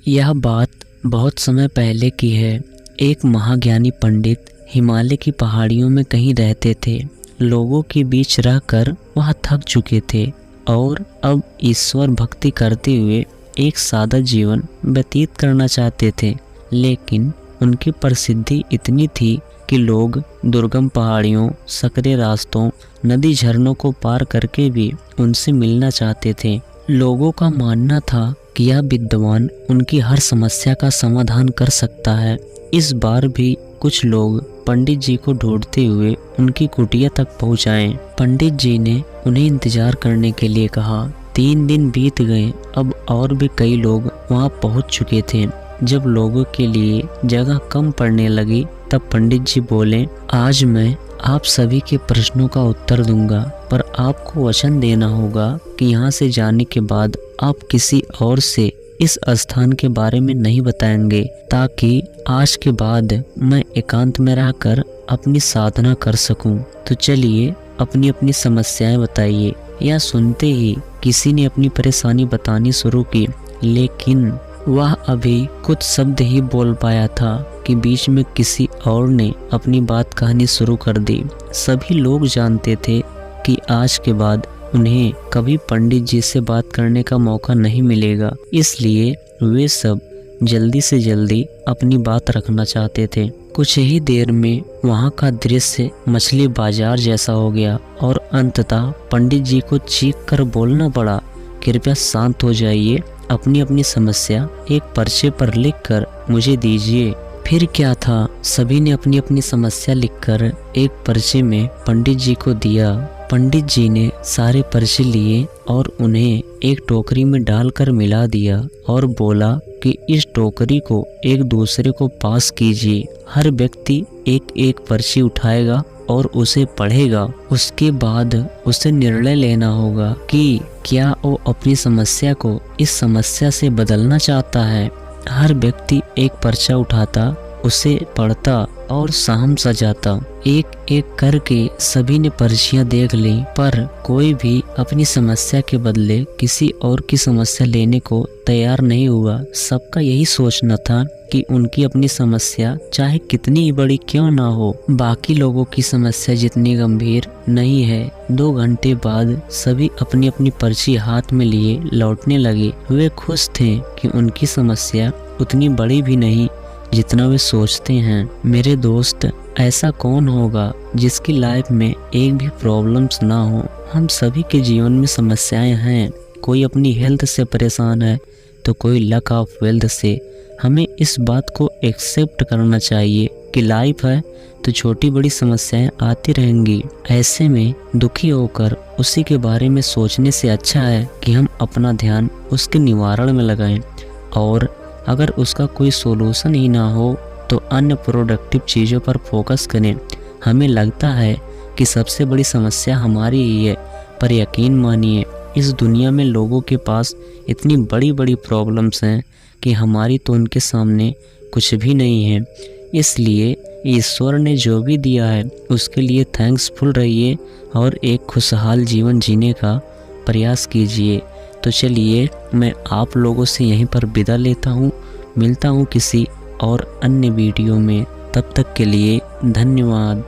यह बात बहुत समय पहले की है। एक महाज्ञानी पंडित हिमालय की पहाड़ियों में कहीं रहते थे। लोगों के बीच रहकर वह थक चुके थे और अब ईश्वर भक्ति करते हुए एक सादा जीवन व्यतीत करना चाहते थे। लेकिन उनकी प्रसिद्धि इतनी थी कि लोग दुर्गम पहाड़ियों, सकरे रास्तों, नदी झरनों को पार करके भी उनसे मिलना चाहते थे। लोगों का मानना था कि यह विद्वान उनकी हर समस्या का समाधान कर सकता है। इस बार भी कुछ लोग पंडित जी को ढूंढते हुए उनकी कुटिया तक पहुंचाए। पंडित जी ने उन्हें इंतजार करने के लिए कहा। 3 दिन बीत गए। अब और भी कई लोग वहां पहुंच चुके थे। जब लोगों के लिए जगह कम पड़ने लगी तब पंडित जी बोले, आज मैं आप सभी के प्रश्नों का उत्तर दूंगा, पर आपको वचन देना होगा कि यहाँ से जाने के बाद आप किसी और से इस स्थान के बारे में नहीं बताएंगे, ताकि आज के बाद मैं एकांत में रहकर अपनी साधना कर सकूं। तो चलिए अपनी अपनी समस्याएं बताइए। यह सुनते ही किसी ने अपनी परेशानी बतानी शुरू की, लेकिन वह अभी कुछ शब्द ही बोल पाया था कि बीच में किसी और ने अपनी बात कहनी शुरू कर दी। सभी लोग जानते थे कि आज के बाद उन्हें कभी पंडित जी से बात करने का मौका नहीं मिलेगा, इसलिए वे सब जल्दी से जल्दी अपनी बात रखना चाहते थे। कुछ ही देर में वहां का दृश्य मछली बाजार जैसा हो गया और अंततः पंडित जी को चीख कर बोलना पड़ा, कृपया शांत हो जाइए, अपनी अपनी समस्या एक पर्चे पर लिखकर मुझे दीजिए। फिर क्या था, सभी ने अपनी अपनी समस्या लिखकर एक पर्चे में पंडित जी को दिया। पंडित जी ने सारे पर्चे लिए और उन्हें एक टोकरी में डालकर मिला दिया और बोला कि इस टोकरी को एक दूसरे को पास कीजिए। हर व्यक्ति एक एक पर्ची उठाएगा और उसे पढ़ेगा। उसके बाद उसे निर्णय लेना होगा कि क्या वो अपनी समस्या को इस समस्या से बदलना चाहता है। हर व्यक्ति एक पर्चा उठाता, उसे पढ़ता और शाम सजाता। एक एक करके सभी ने पर्चियां देख ली, पर कोई भी अपनी समस्या के बदले किसी और की समस्या लेने को तैयार नहीं हुआ। सबका यही सोचना था कि उनकी अपनी समस्या चाहे कितनी बड़ी क्यों ना हो, बाकी लोगों की समस्या जितनी गंभीर नहीं है। 2 घंटे बाद सभी अपनी अपनी पर्ची हाथ में लिए लौटने लगे। वे खुश थे कि उनकी समस्या उतनी बड़ी भी नहीं जितना वे सोचते हैं। मेरे दोस्त, ऐसा कौन होगा जिसकी लाइफ में एक भी प्रॉब्लम्स ना हो। हम सभी के जीवन में समस्याएं हैं। कोई अपनी हेल्थ से परेशान है तो कोई लक ऑफ वेल्थ से। हमें इस बात को एक्सेप्ट करना चाहिए कि लाइफ है तो छोटी बड़ी समस्याएं आती रहेंगी। ऐसे में दुखी होकर उसी के बारे में सोचने से अच्छा है कि हम अपना ध्यान उसके निवारण में लगाएं, और अगर उसका कोई सोल्यूशन ही ना हो तो अन्य प्रोडक्टिव चीज़ों पर फोकस करें। हमें लगता है कि सबसे बड़ी समस्या हमारी ही है, पर यकीन मानिए इस दुनिया में लोगों के पास इतनी बड़ी बड़ी प्रॉब्लम्स हैं कि हमारी तो उनके सामने कुछ भी नहीं है। इसलिए ईश्वर ने जो भी दिया है उसके लिए थैंक्सफुल रहिए और एक खुशहाल जीवन जीने का प्रयास कीजिए। तो चलिए मैं आप लोगों से यहीं पर विदा लेता हूँ। मिलता हूँ किसी और अन्य वीडियो में। तब तक के लिए धन्यवाद।